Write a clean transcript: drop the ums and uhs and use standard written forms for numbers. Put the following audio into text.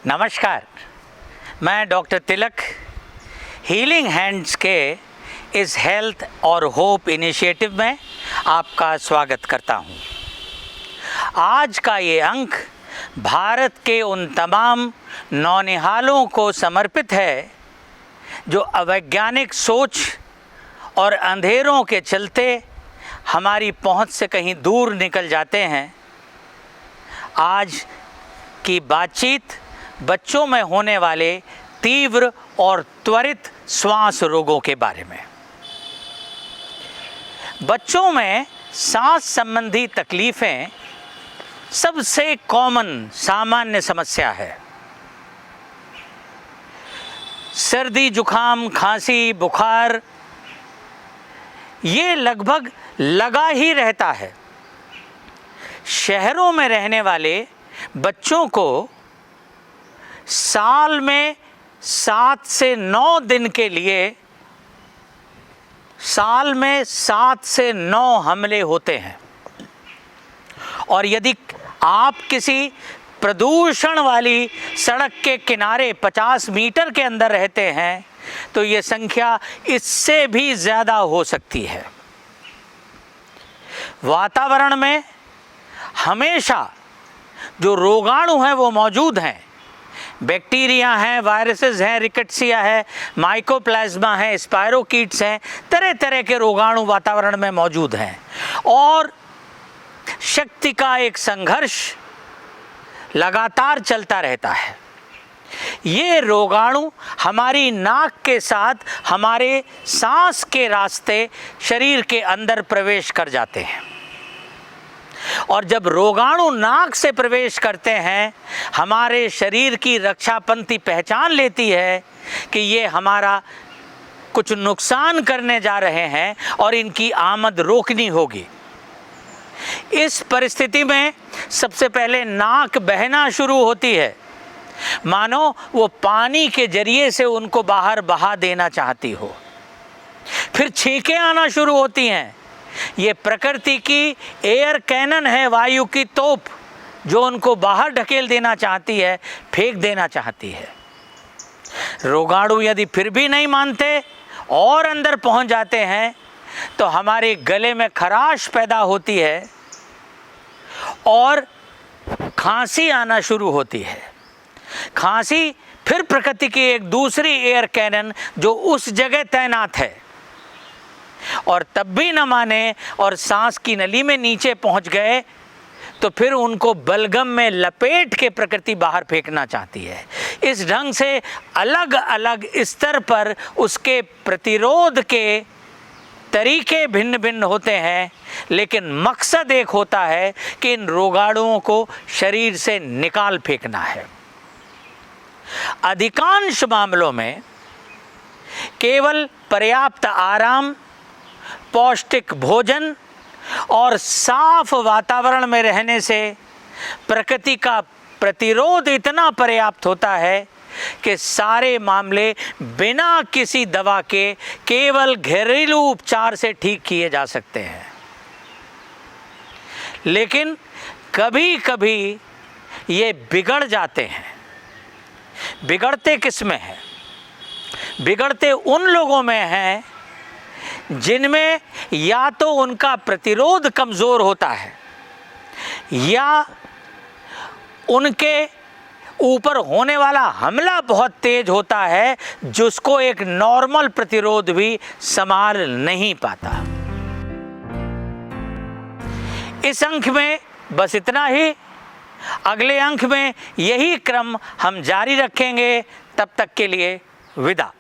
नमस्कार, मैं डॉक्टर तिलक healing hands के इस हेल्थ और होप इनिशिएटिव में आपका स्वागत करता हूं। आज का ये अंक भारत के उन तमाम नौनिहालों को समर्पित है जो अवैज्ञानिक सोच और अंधेरों के चलते हमारी पहुंच से कहीं दूर निकल जाते हैं। आज की बातचीत बच्चों में होने वाले तीव्र और त्वरित श्वास रोगों के बारे में। बच्चों में सांस संबंधी तकलीफ़ें सबसे कॉमन सामान्य समस्या है। सर्दी, जुखाम, खांसी, बुखार ये लगभग लगा ही रहता है। शहरों में रहने वाले बच्चों को साल में 7 से 9 दिन के लिए साल में 7 से 9 हमले होते हैं। और यदि आप किसी प्रदूषण वाली सड़क के किनारे 50 मीटर के अंदर रहते हैं तो ये संख्या इससे भी ज़्यादा हो सकती है। वातावरण में हमेशा जो रोगाणु हैं वो मौजूद हैं। बैक्टीरिया हैं, वायरसेस हैं, रिकेट्सिया है, माइकोप्लाज्मा है, स्पायरोकीट्स हैं, तरह तरह के रोगाणु वातावरण में मौजूद हैं। और शक्ति का एक संघर्ष लगातार चलता रहता है। ये रोगाणु हमारी नाक के साथ हमारे सांस के रास्ते शरीर के अंदर प्रवेश कर जाते हैं। और जब रोगाणु नाक से प्रवेश करते हैं, हमारे शरीर की रक्षापंथी पहचान लेती है कि ये हमारा कुछ नुकसान करने जा रहे हैं और इनकी आमद रोकनी होगी। इस परिस्थिति में सबसे पहले नाक बहना शुरू होती है, मानो वो पानी के जरिए से उनको बाहर बहा देना चाहती हो। फिर छींकें आना शुरू होती हैं। ये प्रकृति की एयर कैनन है, वायु की तोप, जो उनको बाहर ढकेल देना चाहती है, फेंक देना चाहती है। रोगाणु यदि फिर भी नहीं मानते और अंदर पहुंच जाते हैं तो हमारे गले में खराश पैदा होती है और खांसी आना शुरू होती है। खांसी फिर प्रकृति की एक दूसरी एयर कैनन जो उस जगह तैनात है और तब भी न माने और सांस की नली में नीचे पहुंच गए तो फिर उनको बलगम में लपेट के प्रकृति बाहर फेंकना चाहती है। इस ढंग से अलग अलग स्तर पर उसके प्रतिरोध के तरीके भिन्न भिन्न होते हैं, लेकिन मकसद एक होता है कि इन रोगाणुओं को शरीर से निकाल फेंकना है। अधिकांश मामलों में केवल पर्याप्त आराम, पौष्टिक भोजन और साफ वातावरण में रहने से प्रकृति का प्रतिरोध इतना पर्याप्त होता है कि सारे मामले बिना किसी दवा के केवल घरेलू उपचार से ठीक किए जा सकते हैं। लेकिन कभी कभी ये बिगड़ जाते हैं। बिगड़ते किस में हैं? बिगड़ते उन लोगों में हैं जिनमें या तो उनका प्रतिरोध कमज़ोर होता है या उनके ऊपर होने वाला हमला बहुत तेज होता है, जिसको एक नॉर्मल प्रतिरोध भी संभाल नहीं पाता। इस अंक में बस इतना ही। अगले अंक में यही क्रम हम जारी रखेंगे। तब तक के लिए विदा।